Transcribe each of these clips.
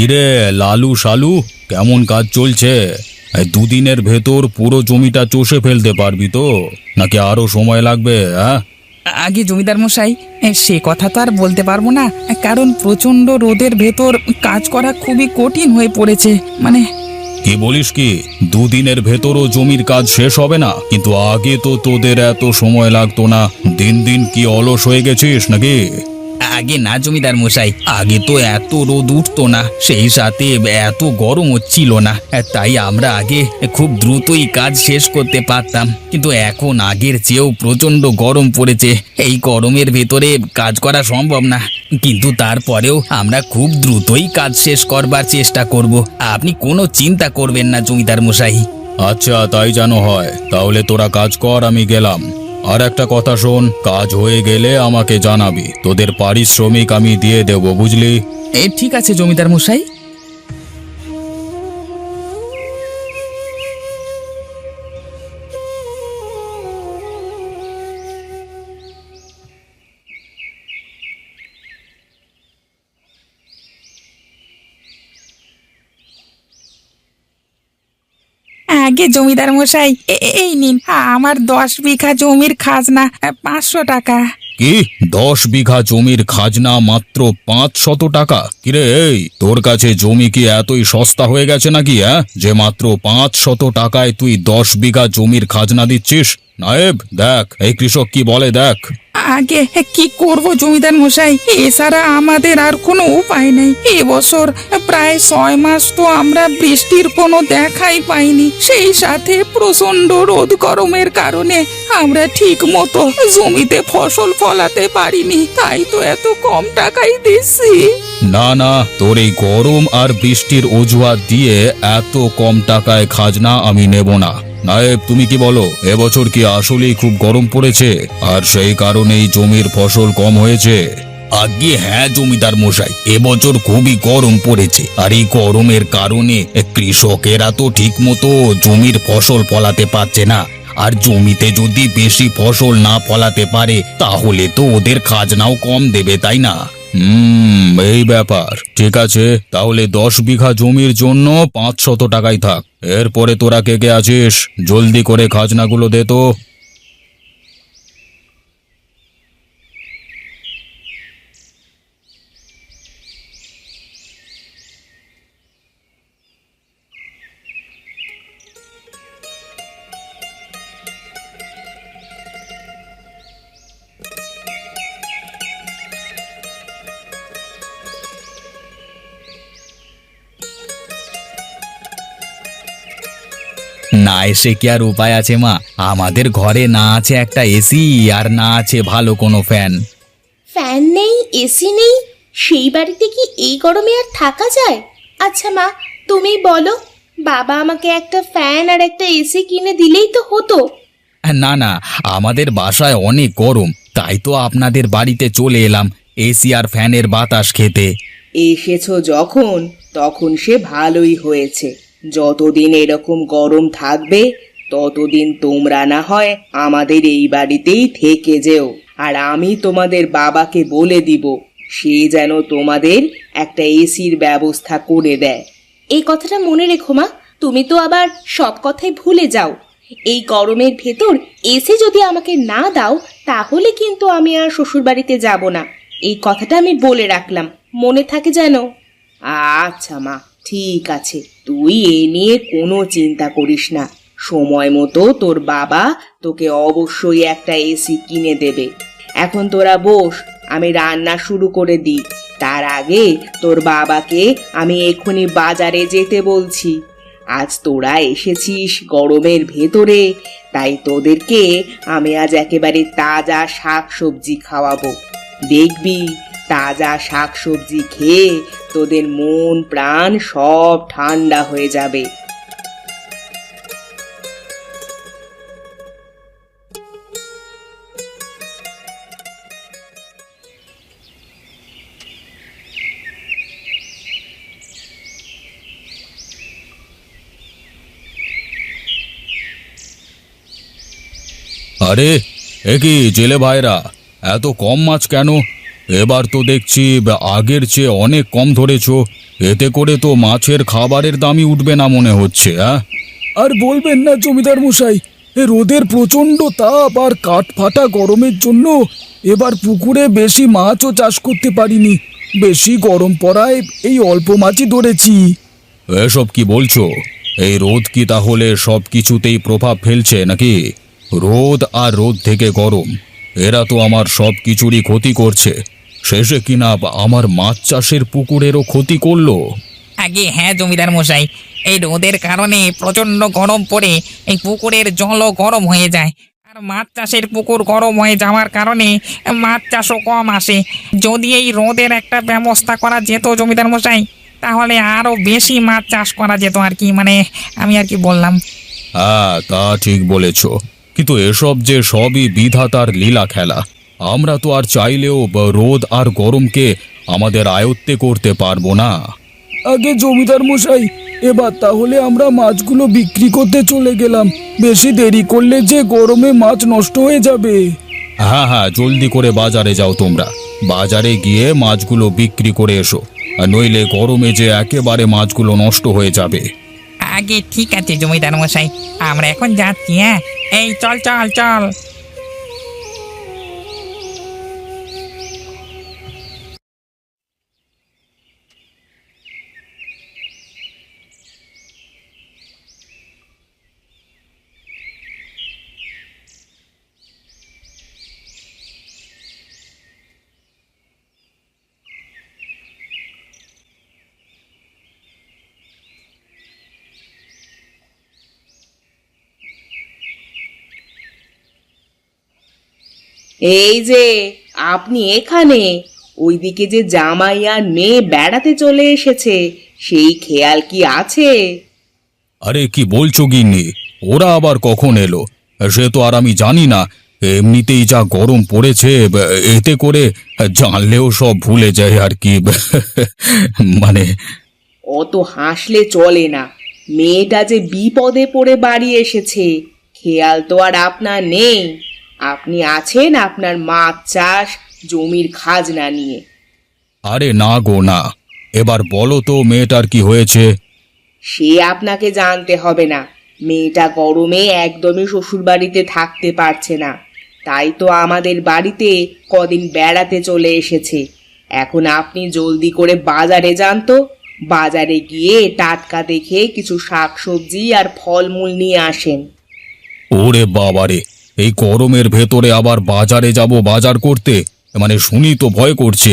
কিরে লালু শালু, কেমন কাজ চলছে? এই দুদিনের ভেতর পুরো জমিটা চষে ফেলতে পারবি তো, নাকি আরো সময় লাগবে? হ্যাঁ, আগে জমিদার মশাই, সে কথা তো আর বলতে পারবো না, কারণ প্রচন্ড রোদের ভেতর কাজ করা খুবই কঠিন হয়ে পড়েছে। কি বলিস কি? দুদিনের ভেতরও জমির কাজ শেষ হবে না? কিন্তু আগে তো তোদের এত সময় লাগতো না। দিন দিন কি অলস হয়ে গেছিস নাকি? আগে না জমিদার মশাই, আগে তো এত রোদ উঠতো না, সেই সাথে এত গরম হচ্ছিল না, তাই আমরা আগে খুব দ্রুতই কাজ শেষ করতে পারতাম। কিন্তু এখন আগের চেয়েও প্রচন্ড গরম পড়েছে, এই গরমের ভেতরে কাজ করা সম্ভব না। কিন্তু তারপরেও আমরা খুব দ্রুতই কাজ শেষ করবার চেষ্টা করব, আপনি কোনো চিন্তা করবেন না জমিদার মশাই। আচ্ছা, তাই যেন হয়। তাহলে তোরা কাজ কর, আমি গেলাম। আর একটা কথা শোন, কাজ হয়ে গেলে আমাকে জানাবি, তোদের পারিশ্রমিক আমি দিয়ে দেবো, বুঝলি? ঠিক আছে জমিদার মশাই। আগে জমিদার মশাই, এই নিন আমার 10 বিঘা জমির খাজনা, 500 টাকা। কি? 10 বিঘা জমির খাজনা মাত্র 500 টাকা? কিরে, এই তোর কাছে জমি কি এতই সস্তা হয়ে গেছে নাকি? যে মাত্র 500 টাকায় তুই 10 বিঘা জমির খাজনা দিচ্ছিস? নায়েব, দেখ এই কৃষক কি বলে, দেখ। আগে কি করব জমিদার মশাই, এছাড়া আমাদের আর কোনো উপায় নেই। এবছর প্রায় 6 মাস তো আমরা বৃষ্টির কোনো দেখাই পাইনি, সেই সাথে প্রচন্ড রোদ গরমের কারণে আমরা ঠিক মতো জমিতে ফসল ফলাতে পারিনি, তাই তো এত কম টাকাই দিচ্ছি। না না, তোর এই গরম আর বৃষ্টির অজুহাত দিয়ে এত কম টাকায় খাজনা আমি নেব না। নায়েব, তুমি কি বলো, এবছর কি আসলেই খুব গরম পড়েছে আর সেই কারণেই জমির ফসল কম হয়েছে? আগে হ্যাঁ জমিদার মশাই, এবছর খুবই গরম পড়েছে, আর এই গরমের কারণে কৃষকেরা তো ঠিক মতো জমির ফসল ফলাতে পারছে না। আর জমিতে যদি বেশি ফসল না ফলাতে পারে তাহলে তো ওদের খাজনাও কম দেবে, তাই না? এই ব্যাপার। ঠিক আছে, তাহলে 10 বিঘা জমির জন্য 500 টাকাই থাক। এরপরে তোরা কে কে আছিস, জলদি করে খাজনাগুলো দে তো। না এসে কি আর উপায় আছে মা? আমাদের ঘরে না আছে একটা এসি, আর না আছে ভালো কোনো ফ্যান। ফ্যান নেই, এসি নেই, সেই বাড়িতে কি এই গরমে আর থাকা যায়? আচ্ছা মা, তুমি বলো, বাবা আমাকে একটা ফ্যান আর একটা এসি কিনে দিলেই তো হতো। না না, আমাদের বাসায় অনেক গরম, তাই তো আপনাদের বাড়িতে চলে এলাম এসি আর ফ্যানের বাতাস খেতে। এসেছো যখন, তখন সে ভালোই হয়েছে। যতদিন এরকম গরম থাকবে ততদিন তোমরা না হয় আমাদের এই বাড়িতেই থেকে যেও, আর আমি তোমাদের বাবাকে বলে দিব সে যেন তোমাদের একটা এসির ব্যবস্থা করে দেয়। এই কথাটা মনে রেখো মা, তুমি তো আবার সব কথাই ভুলে যাও। এই গরমের ভেতর এসি যদি আমাকে না দাও তাহলে কিন্তু আমি আর শ্বশুর বাড়িতে যাব না। এই কথাটা আমি বলে রাখলাম, মনে থাকে যেন। আচ্ছা মা, ঠিক আছে, তুই এ নিয়ে কোনো চিন্তা করিস না। সময় মতো তোর বাবা তোকে অবশ্যই একটা এসি কিনে দেবে। এখন তোরা বস, আমি রান্না শুরু করে দিই। তার আগে তোর বাবাকে আমি এক্ষুনি বাজারে যেতে বলছি। আজ তোরা এসেছিস গরমের ভেতরে, তাই তোদেরকে আমি আজ একেবারে তাজা শাকসবজি খাওয়াবো। দেখবি, তাজা শাকসবজি খেয়ে তোদের মন প্রাণ সব ঠান্ডা হয়ে যাবে। আরে, এ কি জেলে ভাইরা, এত কম মাছ কেন? এবার তো দেখছি আগের চেয়ে অনেক কম ধরেছো। এতে করে তো মাছের খাবারের দামই উঠবে না মনে হচ্ছে। আর বলবেন না জমিদার মশাই, রোদের প্রচণ্ড তাপ আর কাঠ ফাটা গরমের জন্য এবার পুকুরে বেশি মাছও চাষ করতে পারিনি। বেশি গরম পড়ায় এই অল্প মাছই ধরেছি। এসব কি বলছো? এই রোদ কি তাহলে সব কিছুতেই প্রভাব ফেলছে নাকি? রোদ আর রোদ থেকে গরম, এরা তো আমার সব কিছুরই ক্ষতি করছে। শেষে কিনা আমার মাছ চাষের পুকুরেরও ক্ষতি করলো। আগে হ্যাঁ জমিদার মশাই, এই রোদের কারণে প্রচন্ড গরম পড়ে এই পুকুরের জলও গরম হয়ে যায়, আর মাছ চাষের পুকুর গরম হয়ে যাওয়ার কারণে মাছ চাষও কম আসে। যদি এই রোদের একটা ব্যবস্থা করা যেত জমিদার মশাই, তাহলে আরো বেশি মাছ চাষ করা যেত আর কি, মানে আমি আর কি বললাম। হ্যাঁ, তা ঠিক বলেছ, কিন্তু এসব যে সবই বিধাতার লীলা খেলা। আমরা তো আর চাইলেও রোদ আর গরমকে আমাদের আয়ত্তে করতে পারবো না। আগে জমিদার মশাই, এবার তাহলে আমরা মাছগুলো বিক্রি করতে চলে গেলাম। বেশি দেরি করলে যে গরমে মাছ নষ্ট হয়ে যাবে। হ্যাঁ হ্যাঁ, জলদি করে বাজারে যাও তোমরা। বাজারে গিয়ে মাছগুলো বিক্রি করে এসো, আর নইলে গরমে যে একেবারে মাছগুলো নষ্ট হয়ে যাবে। আগে ঠিক আছে জমিদার মশাই, আমরা এখন যাচ্ছি। হ্যাঁ, এই চল চল চল। এই যে আপনি এখানে, ওইদিকে যে জামাই আর মেয়ে বেড়াতে চলে এসেছে, সেই খেয়াল কি আছে? আরে কি বলছো গিন্নি, ওরা আবার কখন এলো? সে তো আর আমি জানি না। এমনিতেই যা গরম পড়েছে, এতে করে জানলেও সব ভুলে যায় আর কি। মানে অত হাসলে চলে না। মেয়েটা যে বিপদে পড়ে বাড়ি এসেছে, খেয়াল তো আর আপনার নেই। আপনি আছেন আপনার মাছ চাষ জমির খাজনা নিয়ে। আরে না গো না, এবার বলো তো মেয়েটার কি হয়েছে? সে আপনাকে জানতে হবে না। মেয়েটা গরমে একদমই শ্বশুরবাড়িতে থাকতে পারছে না, তাই তো আমাদের বাড়িতে কদিন বেড়াতে চলে এসেছে। এখন আপনি জলদি করে বাজারে যান তো। বাজারে গিয়ে টাটকা দেখে কিছু শাকসবজি আর ফলমূল নিয়ে আসেন। ওরে বাবারে, এই গরমের ভেতরে আবার বাজারে যাব বাজার করতে? মানে শুনি তো ভয় করছে।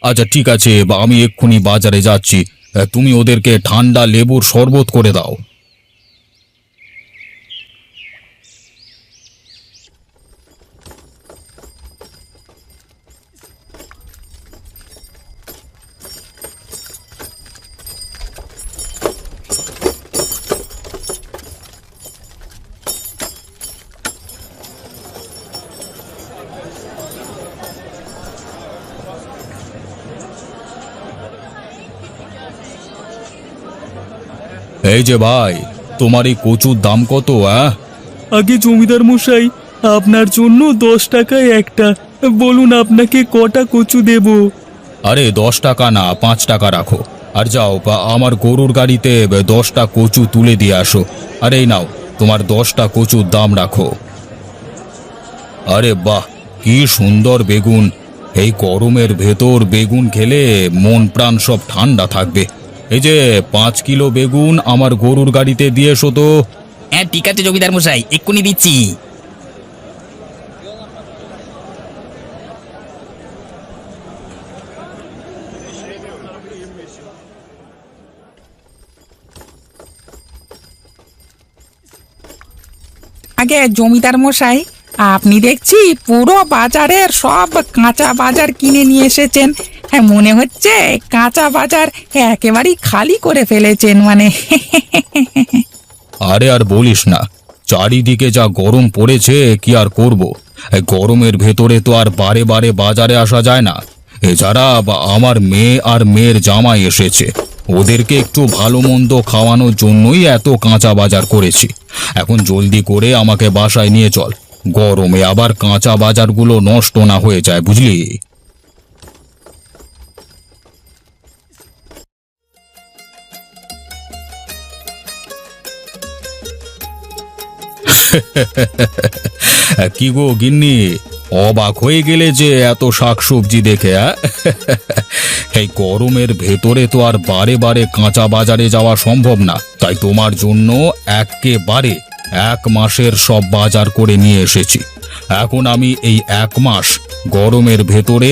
আচ্ছা ঠিক আছে, আমি এক্ষুনি বাজারে যাচ্ছি। তুমি ওদেরকে ঠান্ডা লেবুর শরবত করে দাও। এই যে ভাই, তোমার এই কচুর দাম কত? আগে জমিদার মশাই, আপনার জন্য 10 টাকায় একটা। বলুন আপনাকে কটা কচু দেব? আরে 10 টাকা না, 5 টাকা রাখো। আর যাও, আমার গরুর গাড়িতে 10টা কচু তুলে দিয়ে আসো। আরে এই নাও, তোমার 10টা কচুর দাম রাখো। আরে বাহ, কি সুন্দর বেগুন! এই গরমের ভেতর বেগুন খেলে মন প্রাণ সব ঠান্ডা থাকবে। এই যে 5 কিলো বেগুন আমার গরুর গাড়িতে দিয়ে এসো তো। হ্যাঁ ঠিক আছে জমিদার মশাই, এক্ষুনি দিচ্ছি। আগে জমিদার মশাই, আপনি দেখছি পুরো বাজারের সব কাঁচা বাজার কিনে নিয়ে এসেছেন। হ্যাঁ, মনে হচ্ছে কাঁচা বাজার একেবারেই খালি করে ফেলেছেন, মানে। আরে আর বলিস না, চারিদিকে যা গরম পড়েছে, কি আর করব। এই গরমের ভেতরে তো আর বারে বারে বাজারে আসা যায় না। এছাড়া আমার মেয়ে আর মেয়ের জামাই এসেছে, ওদেরকে একটু ভালো মন্দ খাওয়ানোর জন্যই এত কাঁচা বাজার করেছি। এখন জলদি করে আমাকে বাসায় নিয়ে চল, গরমে আবার কাঁচা বাজারগুলো নষ্ট না হয়ে যায়, বুঝলি? কি গো গিন্নি, অবাক হয়ে গেলে যে এত শাকসবজি দেখে? এই গরমের ভেতরে তো আর বারে বারে কাঁচা বাজারে যাওয়া সম্ভব না, তাই তোমার জন্য একেবারে 1 মাসের সব বাজার করে নিয়ে এসেছি। এখন আমি এই 1 মাস গরমের ভেতরে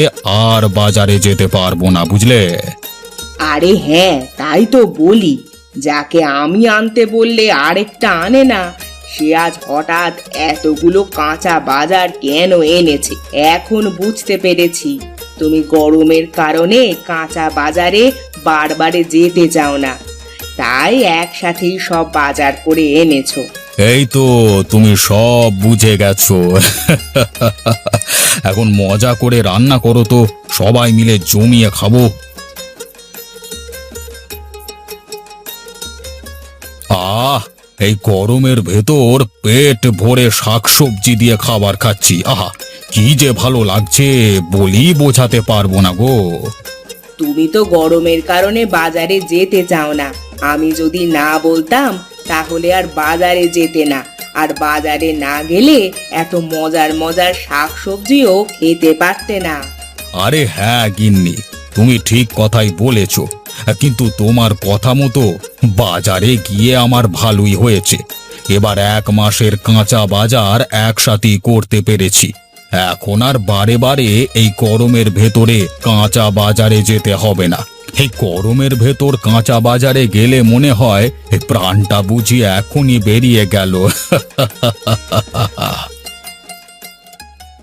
আর বাজারে যেতে পারবো না, বুঝলে? আরে হ্যাঁ, তাই তো বলি, যাকে আমি আনতে বললে আরেকটা আনে না, সে আজ হঠাৎ এতগুলো কাঁচা বাজার কেন এনেছে। এখন বুঝতে পেরেছি তুমি গরমের কারণে কাঁচা বাজারে বারবারে যেতে চাও না, তাই একসাথেই সব বাজার করে এনেছো। এই তো তুমি সব বুঝে গেছো। এখন মজা করে রান্না করো তো, সবাই মিলে জমিয়ে খাবো। আহ, এই গরমের ভেতর পেট ভরে শাকসবজি দিয়ে খাবার খাচ্ছি। আহা, কি যে ভালো লাগছে, বলি বোঝাতে পারবো না গো। তুমি তো গরমের কারণে বাজারে যেতে চাও না, আমি যদি না বলতাম তাহলে আর বাজারে যেতে না, আর বাজারে না গেলে এত মজার মজার শাকসবজিও খেতে পারতে না। আরে হ্যাঁ গিন্নি, তুমি ঠিক কথাই বলেছ, কিন্তু তোমার কথা মতো বাজারে গিয়ে আমার ভালোই হয়েছে। এবার 1 মাসের কাঁচা বাজার একসাথেই করতে পেরেছি। এখন আর বারে বারে এই গরমের ভেতরে কাঁচা বাজারে যেতে হবে না। এই গরমের ভেতর কাঁচা বাজারে গেলে মনে হয় এই প্রাণটা বুঝি এখনই বেরিয়ে গেল।